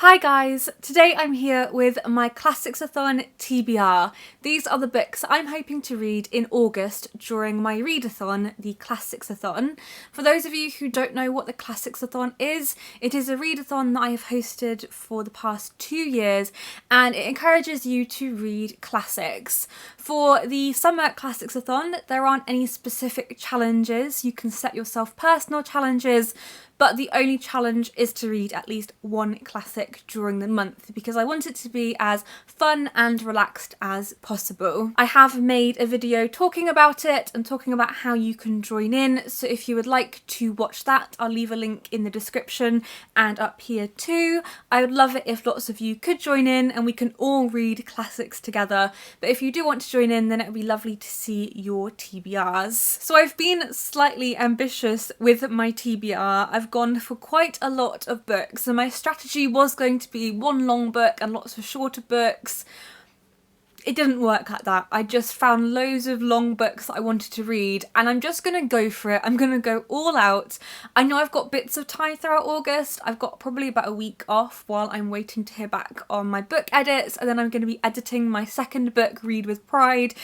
Hi guys, today I'm here with my Classicsathon TBR. These are the books I'm hoping to read in August during my readathon, the Classicsathon. For those of you who don't know what the Classicsathon is, it is a readathon that I have hosted for the past 2 years and it encourages you to read classics. For the summer Classicsathon, there aren't any specific challenges. You can set yourself personal challenges, but the only challenge is to read at least one classic during the month because I want it to be as fun and relaxed as possible. I have made a video talking about it and talking about how you can join in, so if you would like to watch that, I'll leave a link in the description and up here too. I would love it if lots of you could join in and we can all read classics together, but if you do want to join in, then it would be lovely to see your TBRs. So I've been slightly ambitious with my TBR. I've gone for quite a lot of books and my strategy was going to be one long book and lots of shorter books. It didn't work like that. I just found loads of long books that I wanted to read and I'm just going to go for it. I'm going to go all out. I know I've got bits of time throughout August. I've got probably about a week off while I'm waiting to hear back on my book edits, and then I'm going to be editing my second book, Read with Pride.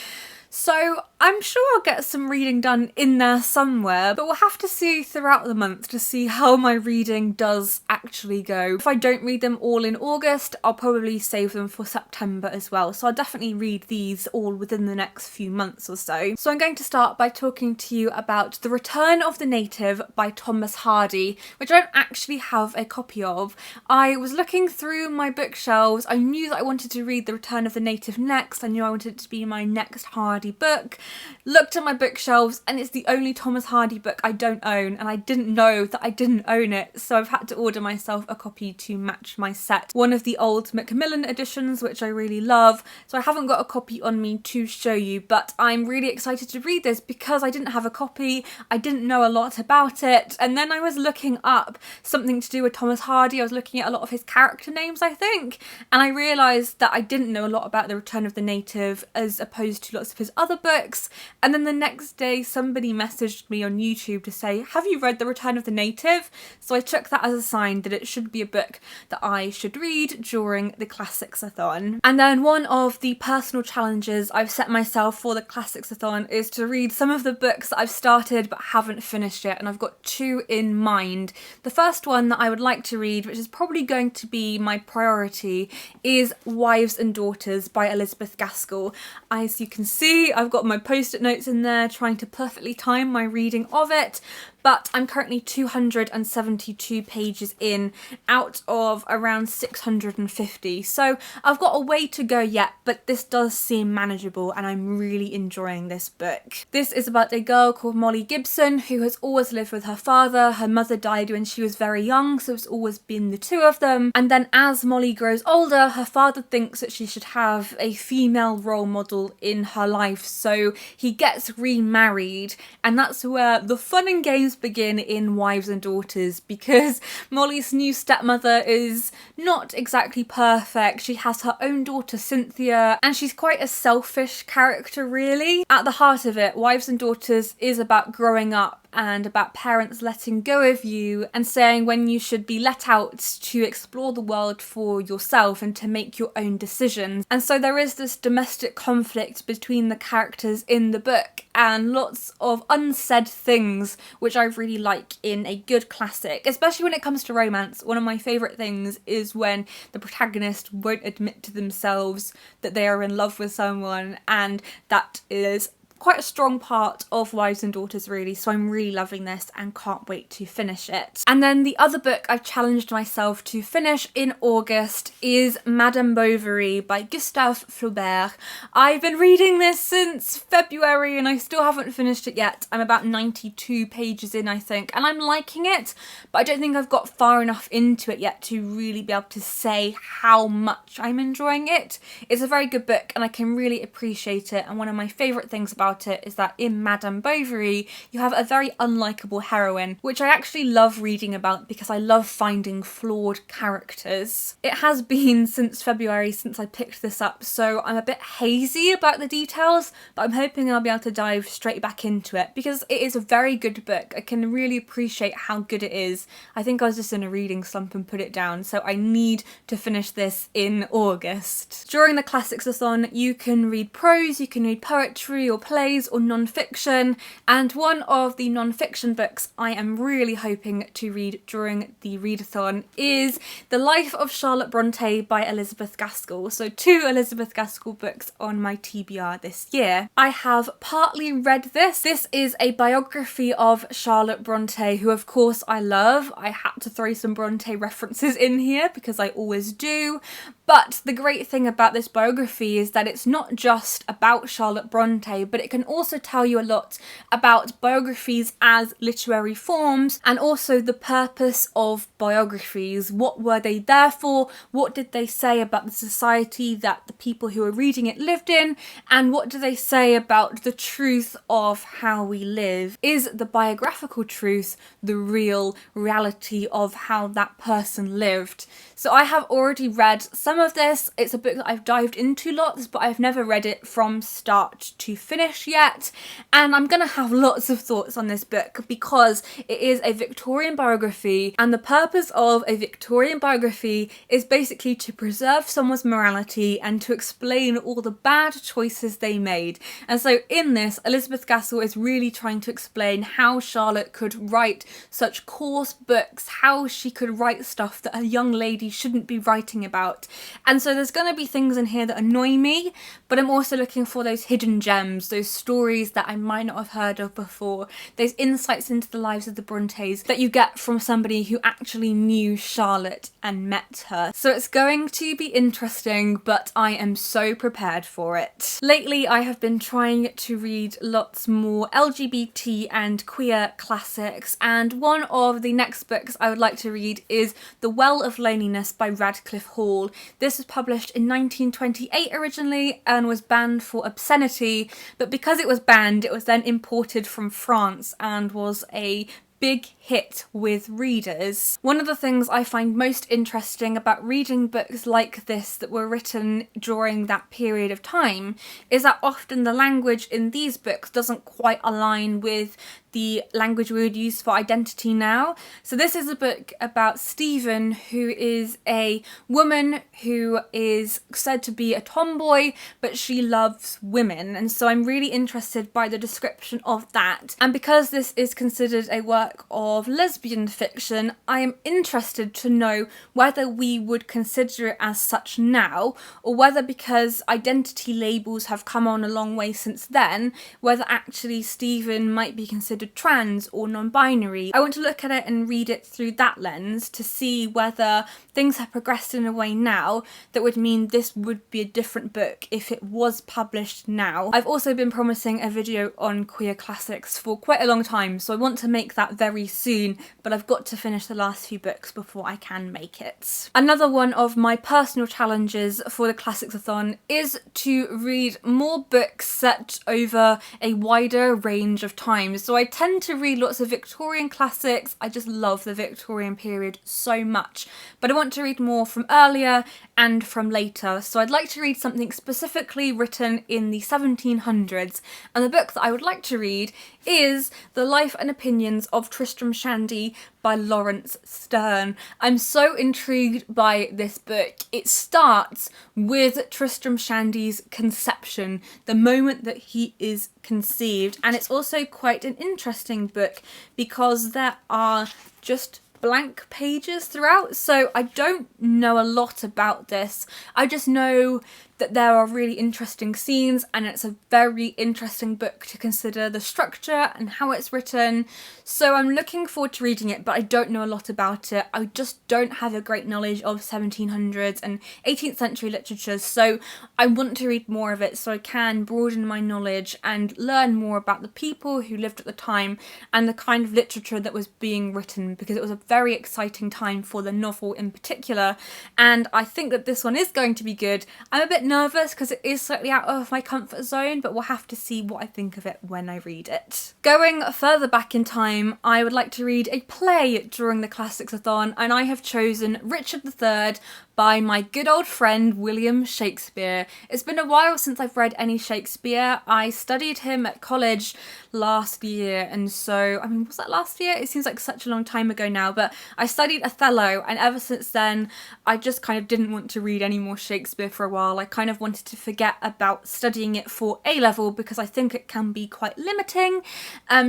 So I'm sure I'll get some reading done in there somewhere, but we'll have to see throughout the month to see how my reading does actually go. If I don't read them all in August, I'll probably save them for September as well. So I'll definitely read these all within the next few months or so. So I'm going to start by talking to you about The Return of the Native by Thomas Hardy, which I don't actually have a copy of. I was looking through my bookshelves. I knew that I wanted to read The Return of the Native next. I knew I wanted it to be my next Hardy book. Looked at my bookshelves and it's the only Thomas Hardy book I don't own, and I didn't know that I didn't own it, so I've had to order myself a copy to match my set. One of the old Macmillan editions, which I really love, so I haven't got a copy on me to show you, but I'm really excited to read this because I didn't have a copy, I didn't know a lot about it, and then I was looking up something to do with Thomas Hardy. I was looking at a lot of his character names, I think, and I realised that I didn't know a lot about The Return of the Native as opposed to lots of his other books. And then the next day somebody messaged me on YouTube to say, have you read The Return of the Native? So I took that as a sign that it should be a book that I should read during the Classicsathon. And then one of the personal challenges I've set myself for the Classicsathon is to read some of the books that I've started but haven't finished yet, and I've got 2 in mind. The first one that I would like to read, which is probably going to be my priority, is Wives and Daughters by Elizabeth Gaskell. As you can see, I've got my post-it notes in there trying to perfectly time my reading of it, but I'm currently 272 pages in out of around 650, so I've got a way to go yet, but this does seem manageable and I'm really enjoying this book. This is about a girl called Molly Gibson who has always lived with her father. Her mother died when she was very young, so it's always been the two of them, and then as Molly grows older, her father thinks that she should have a female role model in her life, so he gets remarried, and that's where the fun and games begin in Wives and Daughters, because Molly's new stepmother is not exactly perfect. She has her own daughter Cynthia and she's quite a selfish character really. At the heart of it, Wives and Daughters is about growing up and about parents letting go of you and saying when you should be let out to explore the world for yourself and to make your own decisions. And so there is this domestic conflict between the characters in the book and lots of unsaid things, which I really like in a good classic, especially when it comes to romance. One of my favourite things is when the protagonist won't admit to themselves that they are in love with someone, and that is quite a strong part of Wives and Daughters really, so I'm really loving this and can't wait to finish it. And then the other book I've challenged myself to finish in August is Madame Bovary by Gustave Flaubert. I've been reading this since February and I still haven't finished it yet. I'm about 92 pages in, I think, and I'm liking it, but I don't think I've got far enough into it yet to really be able to say how much I'm enjoying it. It's a very good book and I can really appreciate it, and one of my favourite things about about it is that in Madame Bovary, you have a very unlikable heroine, which I actually love reading about because I love finding flawed characters. It has been since February since I picked this up, so I'm a bit hazy about the details, but I'm hoping I'll be able to dive straight back into it because it is a very good book. I can really appreciate how good it is. I think I was just in a reading slump and put it down, so I need to finish this in August. During the Classicsathon, you can read prose, you can read poetry or plays or non-fiction, and one of the non-fiction books I am really hoping to read during the readathon is The Life of Charlotte Bronte by Elizabeth Gaskell. So 2 Elizabeth Gaskell books on my TBR this year. I have partly read this. This is a biography of Charlotte Bronte, who of course I love. I had to throw some Bronte references in here because I always do. But the great thing about this biography is that it's not just about Charlotte Bronte, but it can also tell you a lot about biographies as literary forms and also the purpose of biographies. What were they there for? What did they say about the society that the people who were reading it lived in? And what do they say about the truth of how we live? Is the biographical truth the real reality of how that person lived? So I have already read some of this. It's a book that I've dived into lots, but I've never read it from start to finish yet. And I'm going to have lots of thoughts on this book because it is a Victorian biography, and the purpose of a Victorian biography is basically to preserve someone's morality and to explain all the bad choices they made. And so in this, Elizabeth Gaskell is really trying to explain how Charlotte could write such coarse books, how she could write stuff that a young lady shouldn't be writing about. And so there's going to be things in here that annoy me, but I'm also looking for those hidden gems, those stories that I might not have heard of before, those insights into the lives of the Brontes that you get from somebody who actually knew Charlotte and met her. So it's going to be interesting, but I am so prepared for it. Lately, I have been trying to read lots more LGBT and queer classics, and one of the next books I would like to read is The Well of Loneliness by Radcliffe Hall. This was published in 1928 originally and was banned for obscenity, but because it was banned, it was then imported from France and was a big hit with readers. One of the things I find most interesting about reading books like this that were written during that period of time is that often the language in these books doesn't quite align with the language we would use for identity now. So this is a book about Stephen, who is a woman who is said to be a tomboy, but she loves women. And so I'm really interested by the description of that. And because this is considered a work of lesbian fiction, I am interested to know whether we would consider it as such now, or whether because identity labels have come on a long way since then, whether actually Stephen might be considered trans or non-binary. I want to look at it and read it through that lens to see whether things have progressed in a way now that would mean this would be a different book if it was published now. I've also been promising a video on queer classics for quite a long time, so I want to make that very soon, but I've got to finish the last few books before I can make it. Another one of my personal challenges for the Classicsathon is to read more books set over a wider range of time. So I tend to read lots of Victorian classics. I just love the Victorian period so much, but I want to read more from earlier and from later. So I'd like to read something specifically written in the 1700s, and the book that I would like to read is The Life and Opinions of Tristram Shandy by Laurence Sterne. I'm so intrigued by this book. It starts with Tristram Shandy's conception, the moment that he is conceived, and it's also quite an interesting book because there are just blank pages throughout, so I don't know a lot about this. I just know that there are really interesting scenes, and it's a very interesting book to consider the structure and how it's written. So I'm looking forward to reading it, but I don't know a lot about it. I just don't have a great knowledge of 1700s and 18th century literature, so I want to read more of it so I can broaden my knowledge and learn more about the people who lived at the time and the kind of literature that was being written, because it was a very exciting time for the novel in particular, and I think that this one is going to be good. I'm a bit nervous because it is slightly out of my comfort zone, but we'll have to see what I think of it when I read it. Going further back in time, I would like to read a play during the Classicsathon, and I have chosen Richard III by my good old friend William Shakespeare. It's been a while since I've read any Shakespeare. I studied him at college last year, and so, I mean, was that last year? It seems like such a long time ago now, but I studied Othello, and ever since then I just kind of didn't want to read any more Shakespeare for a while. I kind of wanted to forget about studying it for A-level because I think it can be quite limiting.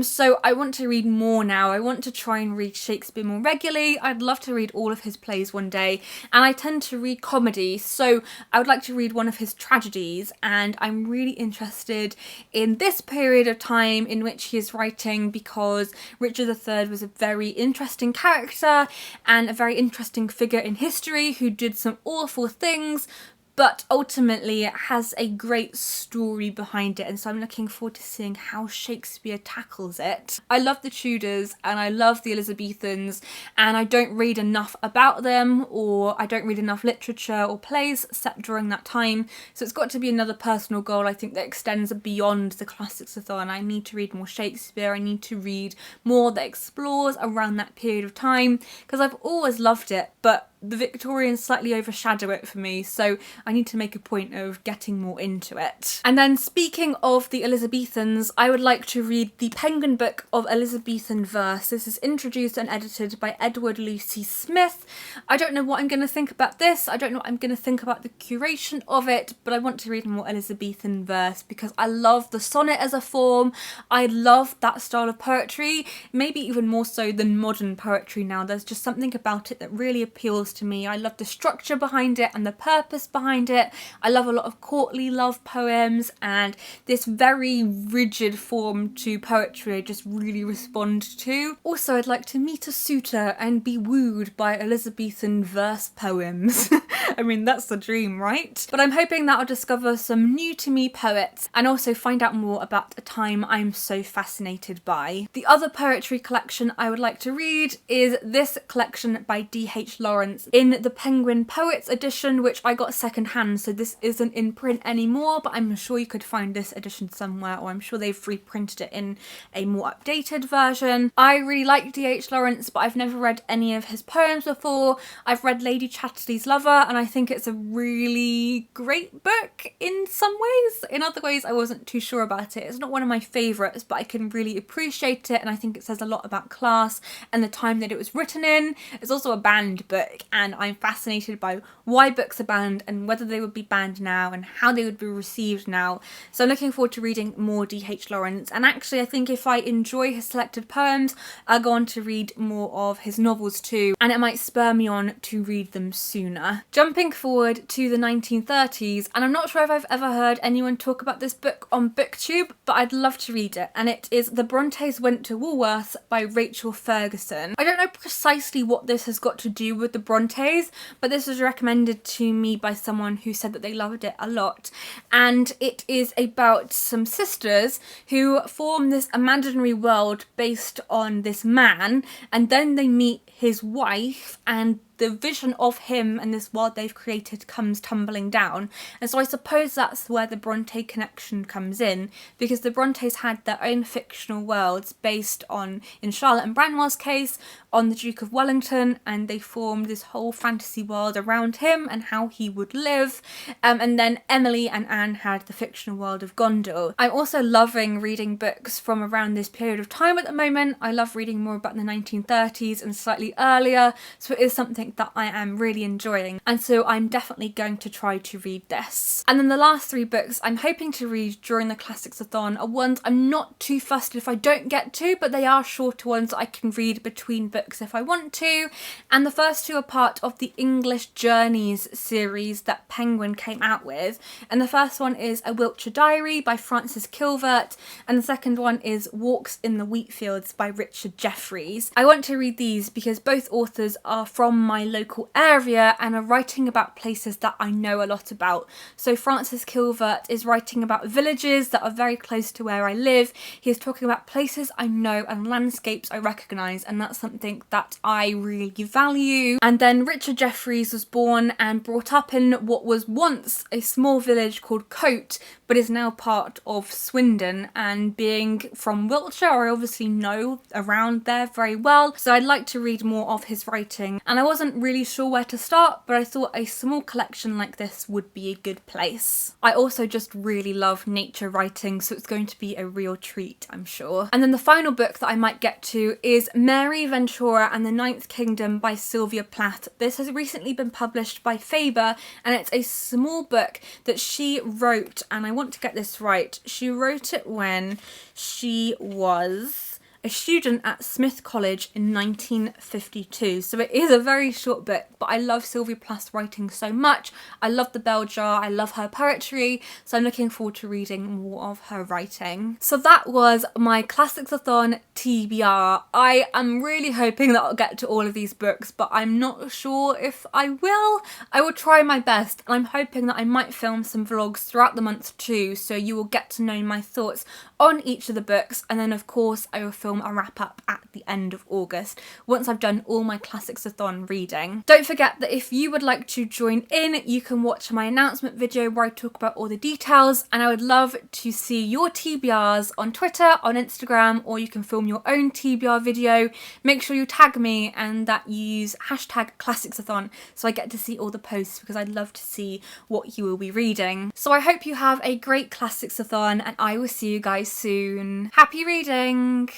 So I want to read more now. I want to try and read Shakespeare more regularly. I'd love to read all of his plays one day, and I tend to read comedy, so I would like to read one of his tragedies, and I'm really interested in this period of time in which he is writing because Richard III was a very interesting character and a very interesting figure in history who did some awful things, but ultimately it has a great story behind it, and so I'm looking forward to seeing how Shakespeare tackles it. I love the Tudors and I love the Elizabethans, and I don't read enough about them, or I don't read enough literature or plays set during that time, so it's got to be another personal goal I think that extends beyond the Classicsathon. I need to read more Shakespeare, I need to read more that explores around that period of time, because I've always loved it, but the Victorians slightly overshadow it for me, so I need to make a point of getting more into it. And then speaking of the Elizabethans, I would like to read the Penguin book of Elizabethan verse. This is introduced and edited by Edward Lucie-Smith. I don't know what I'm going to think about this, I don't know what I'm going to think about the curation of it, but I want to read more Elizabethan verse because I love the sonnet as a form. I love that style of poetry, maybe even more so than modern poetry now. There's just something about it that really appeals to me. I love the structure behind it and the purpose behind it. I love a lot of courtly love poems, and this very rigid form to poetry I just really respond to. Also, I'd like to meet a suitor and be wooed by Elizabethan verse poems. I mean, that's the dream, right? But I'm hoping that I'll discover some new to me poets and also find out more about a time I'm so fascinated by. The other poetry collection I would like to read is this collection by D.H. Laurence in the Penguin Poets edition, which I got second hand, so this isn't in print anymore, but I'm sure you could find this edition somewhere, or I'm sure they've reprinted it in a more updated version. I really like D.H. Laurence, but I've never read any of his poems before. I've read Lady Chatterley's Lover, and I think it's a really great book in some ways. In other ways, I wasn't too sure about it. It's not one of my favourites, but I can really appreciate it, and I think it says a lot about class and the time that it was written in. It's also a banned book, and I'm fascinated by why books are banned and whether they would be banned now and how they would be received now. So I'm looking forward to reading more D.H. Laurence, and actually I think if I enjoy his selected poems, I'll go on to read more of his novels too, and it might spur me on to read them sooner. Jumping forward to the 1930s, and I'm not sure if I've ever heard anyone talk about this book on BookTube, but I'd love to read it, and it is The Brontes Went to Woolworths by Rachel Ferguson. I don't know precisely what this has got to do with the Brontes, but this was recommended to me by someone who said that they loved it a lot, and it is about some sisters who form this imaginary world based on this man, and then they meet his wife, and the vision of him and this world they've created comes tumbling down. And so I suppose that's where the Bronte connection comes in, because the Brontes had their own fictional worlds based on, in Charlotte and Branwell's case, on the Duke of Wellington, and they formed this whole fantasy world around him and how he would live. And then Emily and Anne had the fictional world of Gondor. I'm also loving reading books from around this period of time at the moment. I love reading more about the 1930s and slightly earlier, so it is something that I am really enjoying, and so I'm definitely going to try to read this. And then the last three books I'm hoping to read during the Classicsathon are ones I'm not too fussed if I don't get to, but they are shorter ones that I can read between books if I want to. And the first two are part of the English Journeys series that Penguin came out with, and the first one is A Wiltshire Diary by Frances Kilvert, and the second one is Walks in the Wheatfields by Richard Jefferies. I want to read these because both authors are from my my local area and are writing about places that I know a lot about. So Francis Kilvert is writing about villages that are very close to where I live. He is talking about places I know and landscapes I recognise, and that's something that I really value. And then Richard Jefferies was born and brought up in what was once a small village called Cote, but is now part of Swindon, and being from Wiltshire, I obviously know around there very well, so I'd like to read more of his writing. And I wasn't really sure where to start, but I thought a small collection like this would be a good place. I also just really love nature writing, so it's going to be a real treat, I'm sure. And then the final book that I might get to is Mary, Ventura and the Ninth Kingdom by Sylvia Plath. This has recently been published by Faber, and it's a small book that she wrote, and I want to get this right. She wrote it when she was a student at Smith College in 1952. So it is a very short book, but I love Sylvia Plath's writing so much. I love the bell jar, I love her poetry, so I'm looking forward to reading more of her writing. So that was my Classicsathon TBR. I am really hoping that I'll get to all of these books, but I'm not sure if I will. I will try my best, and I'm hoping that I might film some vlogs throughout the month too, so you will get to know my thoughts on each of the books, and then of course I will film a wrap up at the end of August once I've done all my Classicsathon reading. Don't forget that if you would like to join in, you can watch my announcement video where I talk about all the details, and I would love to see your TBRs on Twitter, on Instagram, or you can film your own TBR video. Make sure you tag me and that you use hashtag Classicsathon so I get to see all the posts, because I'd love to see what you will be reading. So I hope you have a great Classicsathon, and I will see you guys soon. Happy reading!